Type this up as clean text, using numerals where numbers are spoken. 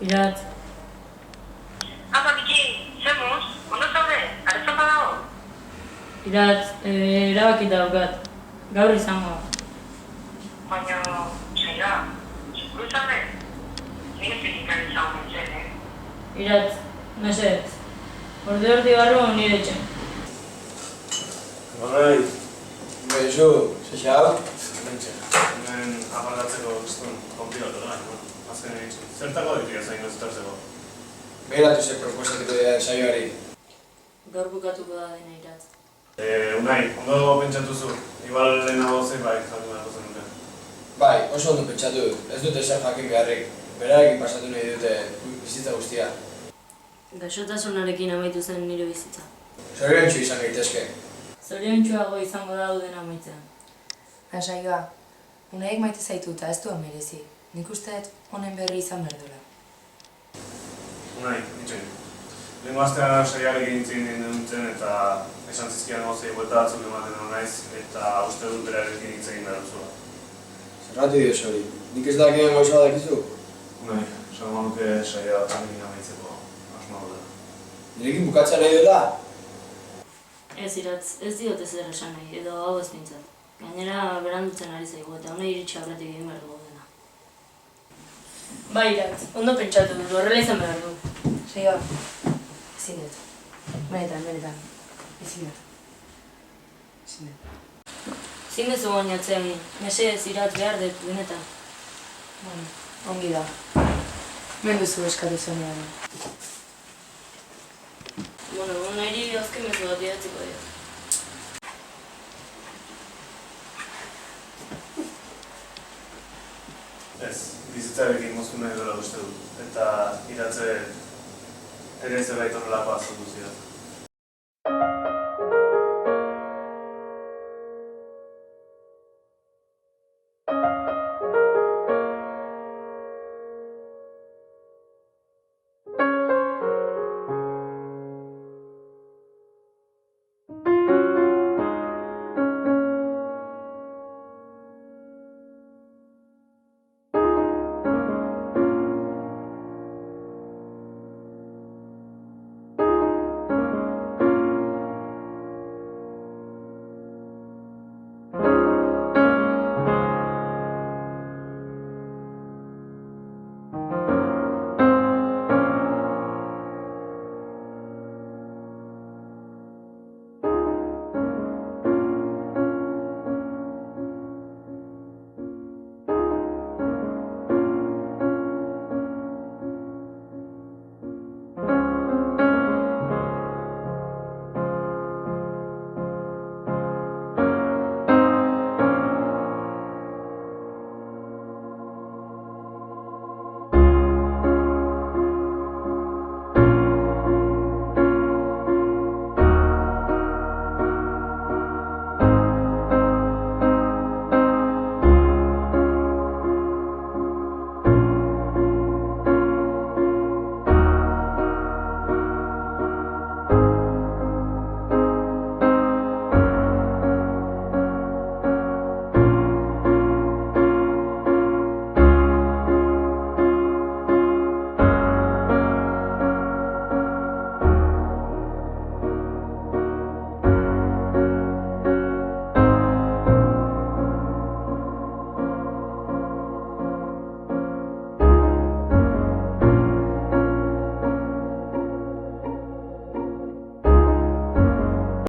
Irat. Apa, Miki, zemuz? Ondo zaude? Arezopa dago? Irat, erabakita daukat. Gaur izango. Baina, zaila, zukuru zaude? Nik ez dikikan izango nintzen, Irat, mesedez. Ordi barru nire etxen. Horai, Bezu, zexau? mentxe. Hemen aparkatzeko guztun konpilatu da, azken egin. Zertako ditu jazain gozutarzeko? Beiratu ze proposatuko dira saioari. Gaur bukatuko da dena Irat. Unai, ondo pentsatu zu. Igual lehenago zerbait jakin beharko zenuten. Bai, oso ondo pentsatu dut. Ez dute esan jakin beharrik. Berarekin pasatu nahi dute bizitza guztia. Gaixotasunarekin amaitu zen nire bizitza. Zoriontsu izan gaitezke. Zoriontsuago izango da den amaitzean. Saioa, Unaik maite zaitu eta ez du merezi. Nik usteet honen berri izan behar duela. Unai, itxoin. Lehenko astean saiarekin nintzen nintzen eta esan zizkian gozei buelta batzuk ematen hau naiz eta uste dut berarekin hitz egin behar duzula. Zerratu dio hori. Nik ez dakian gauza dakizu. Unai, esan nuke saioa tamin amaitzeko asmoa dela. Nirekin bukatzea nahi dela? Ez Iratz, ez diote zer esan nahi, edo hau ez nintzen. Gainera berandutzen ari zaigu eta hona iritsi aurretik egin behar dugu dena. Bai Iratz, ondo pentsatu dut, horrela izan behar du. Saioa, ezin dut. Benetan. Ezin dut. Zin dezu bainatzea egin, mesedez Iratz behar dut, benetan. Bueno, ongi da. Menduzu eskatu zenean. Bueno, nahiri azken mezu bat idatziko dira. Ez, bizitzarekin moztu nahi dela uste dut. Eta Iratze ere zerbait horrelakoa azaldu zidan.